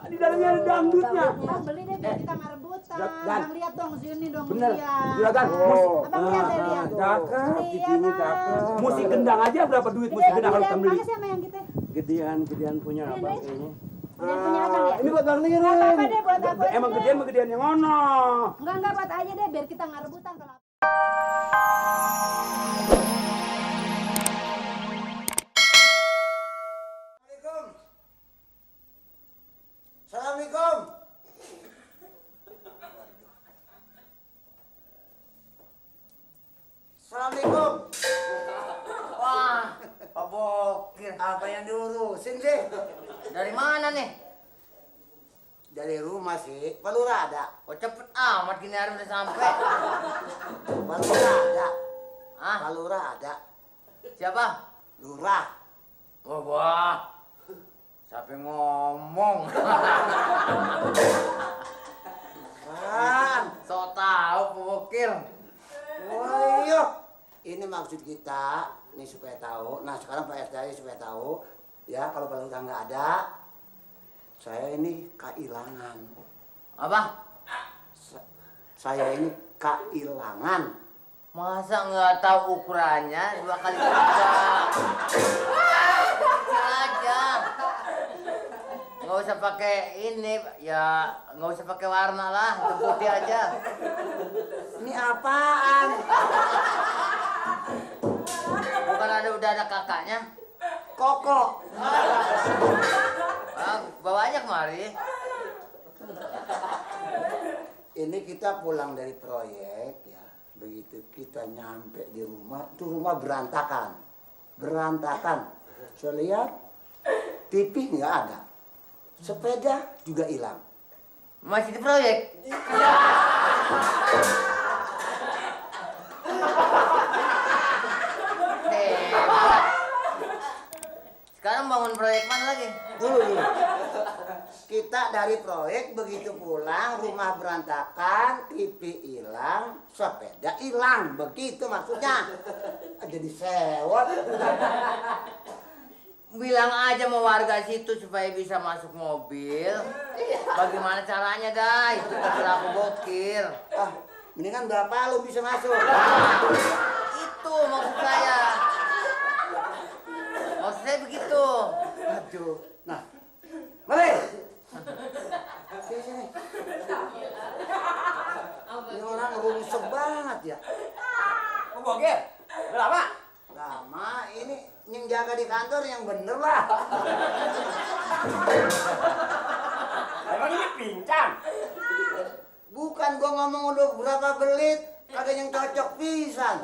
di dalamnya ada dangdutnya. Bang beli deh biar kita nggak rebutan. Bang lihat dong sini dong. Bener, lihat. juragan. Abang lihat deh lihat. Cakep, TV-nya cakep. musik gendang aja berapa duit musik gendang kalau kita beli? Mana sih sama yang kita? Gedean punya abang ini. Gedean punya abang ya? Ini buat Bang Lirin. Apa deh buat aku aja Emang deh. gedean mah gedean yang ngono. Enggak buat aja deh biar kita nggak rebutan kalau. Assalamualaikum. Assalamualaikum. Wah, Pak Bokir. Apa yang diurusin sih? Dari mana nih? Dari rumah sih. Pak Lurah ada. Oh cepet amat gini hari udah sampai. Pak Lurah ada. Ah, Pak Lurah ada. siapa? Lurah. Oh, wah. Siapa yang ngomong? Kan. So tahu Pak Bokir. Oh iya. Ini maksud kita. Nih supaya tahu. Nah sekarang Pak RT aja supaya tahu. Ya kalau Pak Lurah nggak ada. Saya ini keilangan. Apa? Saya ini keilangan. Masa nggak tahu ukurannya 2 kali 3? Kecil aja. Nggak usah pakai ini, ya nggak usah pakai warna lah, hitam putih aja. Ini apaan? Bukan udah ada kakaknya? Koko. Ah, bawa aja kemari. Ini kita pulang dari proyek ya. Begitu kita nyampe di rumah, itu rumah berantakan. Berantakan. Saya lihat TV nggak ada. Sepeda juga hilang. Masih di proyek? Hebat. Sekarang bangun proyek mana lagi? Dulu. Kita dari proyek begitu pulang, rumah berantakan, TV hilang, sepeda hilang. Begitu maksudnya. Jadi sewot. Bilang aja sama warga situ supaya bisa masuk mobil. Bagaimana caranya, dah? Itu terserah Pak Bokir. Ah, mendingan berapa lu bisa masuk? Itu maksud saya. Maksud saya begitu. Aduh. Nah, mari. Sini. Ini orang rusuh banget ya. Pak Bokir, udah lama? Lama ini yang jaga di kantor yang bener lah. Emang ini pincang? Bukan gua ngomong udah berapa belit, kagak yang cocok pisan.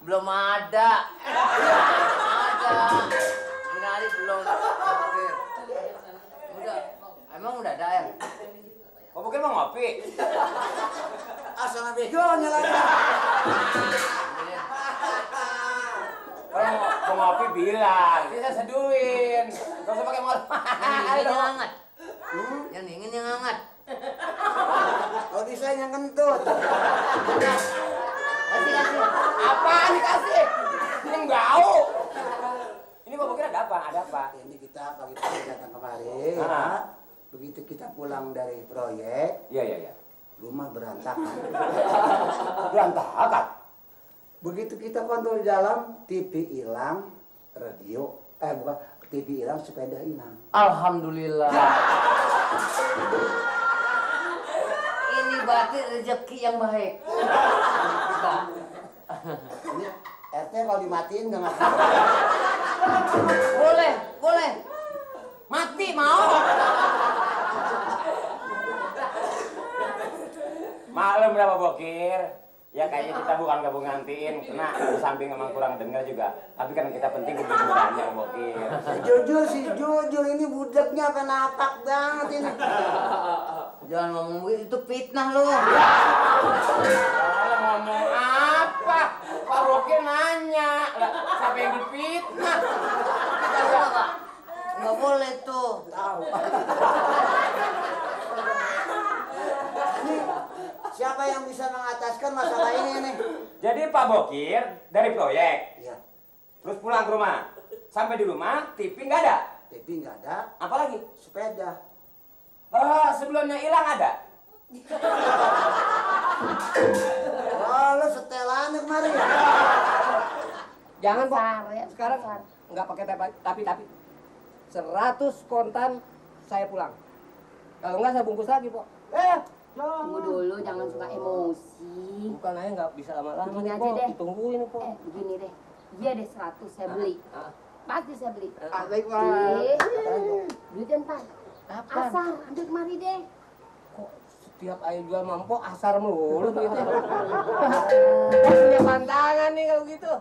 Belum ada. Ada. Ini hari belum. Pak Bokir. Udah. Emang udah ada ya? Pak Bokir mau ngopi? Asal begonya lagi. Kalau mau ngopi bilang, bisa seduhin. Gak usah pakai malu. Yang dingin yang hangat. Yang dingin yang hangat. Oh bisa yang kentut. Kasih. Apaan dikasih? Yang bau. Ini Pak Bokir ada apa? Ada apa? Ini kita pagi-pagi datang kemari. Ah. Ya. Begitu kita pulang dari proyek, Iya. rumah berantakan. Berantakan. Begitu kita kontrol di dalam, TV hilang, radio, bukan, TV hilang, sepeda hilang. Alhamdulillah. Ini berarti rezeki yang baik. Ini RT kalau dimatiin nggak ngapain. Boleh. Mati mau. Maklum berapa Bokir? Ya kayaknya kita bukan gabung ngantiin, karena di samping emang kurang dengar juga. Tapi kan kita penting kejujurannya Bokir. Jujur ini budaknya apa napak banget ini. Jangan ngomong begitu, itu fitnah lu. Kalau ngomong apa? Pak Bokir nanya. Lah, siapa yang difitnah? Nggak boleh tuh. Tahu. Ini siapa yang bisa mengataskan masalah ini nih? Jadi Pak Bokir dari proyek, Iya. terus pulang ke rumah. Sampai di rumah, TV nggak ada. TV nggak ada, Apalagi? sepeda. Sebelumnya hilang ada. Oh, lo setelannya kemarin ya? Jangan Pok. Besar, ya. Sekarang Besar. nggak pakai tapi 100 kontan saya pulang. Kalau nggak saya bungkus lagi Pok. Tunggu dulu, jangan suka emosi. Bukan aja nggak bisa lama-lama Begini nih aja Pok. deh. Ditungguin Pok. Begini deh. Iya deh 100 saya beli. Pasti saya beli. Baik Pak. Duitnya ntar. Kapan? Asar, ambil kemari deh. Kok setiap ayo jual mampo asar melulu duitnya. Saya punya pantangan nih kalau gitu.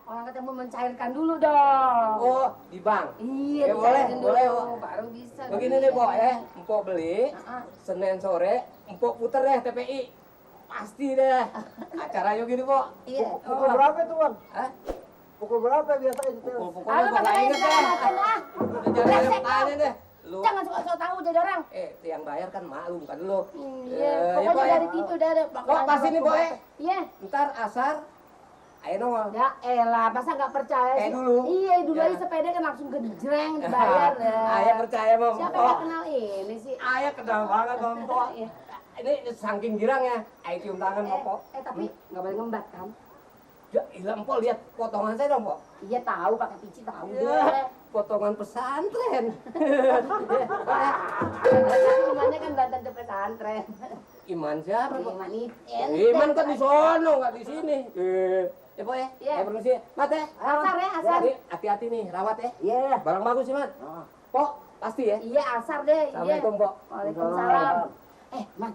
Orang kata mau mencairkan dulu dong. Oh, di bank. Iya, Ya, boleh, dicairin boleh, dulu, Pak. baru bisa. Begini deh Pok ya, Empok beli, Heeh. Senin sore, Empok puter deh TPI. Pasti deh. Acaranya gitu Pok. Iya. Pukul berapa itu bang? Hah? Pukul berapa biasanya itu? Pukul-pukulnya Kalau Pok kata nggak kalian inget deh. jangan ah. Udah jangan Brengsek, tanya deh. Lu, Jangan suka so tahu jadi orang. yang bayar kan malu bukan lu. Iya, ya, pokoknya Pok, ya. dari itu udah ada. Pok, pasti nih Pok ya. Iya. Ntar asar, ayo nongol. Ya elah, masa nggak percaya Kayak sih? dulu. Iya, dulu Ya. aja sepeda kan langsung gejreng dibayar ya. Ayah percaya sama Siapa yang Empok. nggak kenal ini sih? Ayah kenal banget sama Empok. Iya. Ini saking girangnya, ayah cium tangan sama Empok. Tapi nggak boleh ngembat kan? Ya, ilah Empok lihat potongan saya dong Pok. Iya tahu pakai pici tahu deh. Ya, potongan pesantren. Tapi imannya kan datang ke pesantren. Iman siapa Pok? Iman itu. Iman kan di sono, nggak di sini. Ya Pok ya, Iya. ya permisi. Mat ya. Asar ya, asar. Jadi hati-hati nih, rawat ya. Iya. Barang bagus sih Mat. Pok, pasti ya. Iya asar deh. Iya. Assalamualaikum Pok. Waalaikumsalam. Man,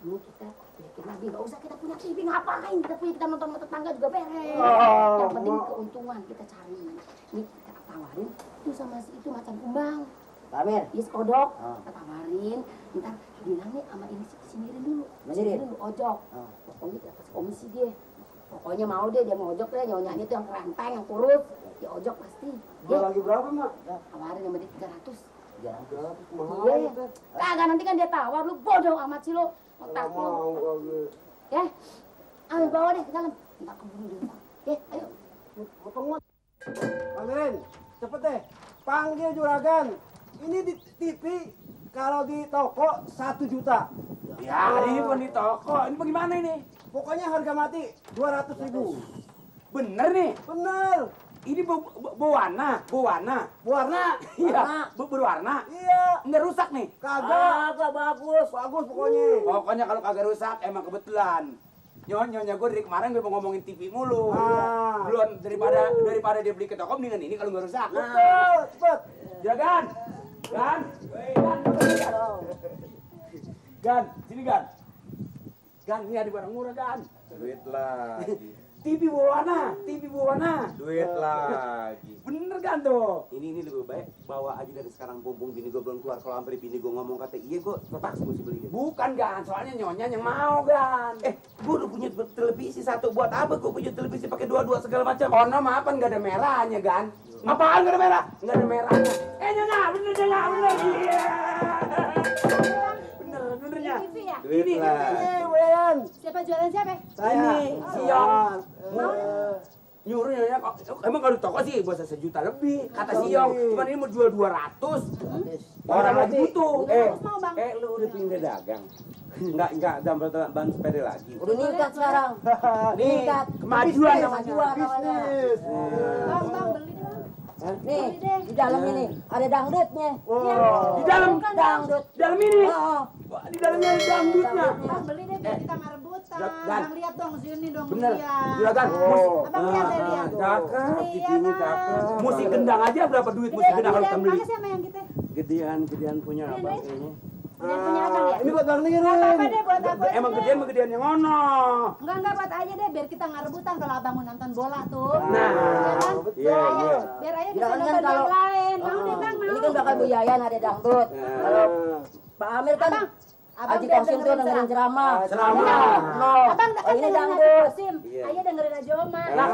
ini kita bikin lagi, nggak usah kita punya TV, ngapain kita nonton sama tetangga juga beres. Yang penting keuntungan kita cari. Ini kita tawarin itu sama si itu macan kumbang. Pamer. Yes odok, kita tawarin. Ntar bilang nih sama ini si Sinirin dulu. Sinirin? Dulu ojok. Pokoknya kita kasih komisi dia. Pokoknya mau dia mau ojok deh, nyonyanya itu yang keranteng, yang kurus. Dia ojok pasti. Jual lagi berapa mak? Tawarin sama dia 300. Mahal Iya. itu. Kagak nanti kan dia tawar, lu bodoh amat sih lu. Otak lu. Mau lagi. Ya. Ayo bawa deh ke dalam. Entar keburu dia. Ya, ayo. Potong mat. Pamerin, cepet deh. Panggil juragan. Ini di TV, kalau di toko 1 juta. Ya, ini pun di toko. Ini bagaimana ini? Pokoknya harga mati 200.000. Bener nih. Bener. Ini berwarna. Warna. Iya, berwarna. Iya. Nggak rusak nih. Kagak bagus. Bagus pokoknya. Pokoknya kalau kagak rusak, emang kebetulan. Nyonya gue dari kemarin gue mau ngomongin TV mulu. Ah. Belum daripada dia beli ke toko mendingan ini kalau nggak rusak. Betul, cepet. Juragan. Gan, sini Gan. Gan, ini ada barang murah Gan. Duit lagi, TV berwarna. duit lagi. Bener kan tuh? Ini lebih baik bawa aja dari sekarang, mumpung bini gue belum keluar. Kalau sampai bini gue ngomong kata iya, gue terpaksa mesti beli. Bukan Gan, soalnya nyonya yang mau Gan. Gue udah punya televisi satu, buat apa gue punya televisi pakai dua segala macam? Ono maaf nggak ada merahnya Gan. Apaan nggak ada merah? Nggak ada merahnya. Nyonya, bener. Iya. Benernya. TV ya? Duit lagi. Wen. Siapa jualan siapa? Saya. Siong. Nyuruh nyonya, emang kalau di toko sih bisa 1 juta lebih. Kata Siong, cuman ini mau jual 200. Orang lagi butuh. Mau bang? Lu udah pindah dagang? Enggak ban sepeda lagi. Udah nikah sekarang. Nih, kemajuan namanya. Bisnis. Bang, beli deh bang. Nih, di dalam ini ada dangdutnya. Di dalam Dangdut. dalam ini. Oh, Wah, di dalamnya ada dangdutnya. Bang beli deh biar kita nggak rebutan. Gan. Bang lihat dong sini dong. Bener. lihat. Juragan, Abang lihat deh lihat. Cakep, TV-nya cakep. musik gendang aja berapa duit musik gendang kalau kita beli? Makasih sama yang kita. Gedean punya abang kayaknya. Dia punya abang ya? Ini buat Bang Nirin. Apa deh buat aku aja Emang deh. gedean yang ono. Enggak buat aja deh biar kita nggak rebutan kalau abang mau nonton bola tuh. Nah, Ya kan? Iya, iya. Biar aja bisa Jangan nonton kalau- yang lain. Mau deh bang mau. ini kan bakal Bu Yayan ada dangdut. Kalau Pak Amir kan Abang Haji biar Kosim tuh dengerin ceramah. Ceramah. No. Abang Oh, kan ini dengerin Haji dangdut. Kosim. Iya. Ayo dengerin Haji Omar. Nah,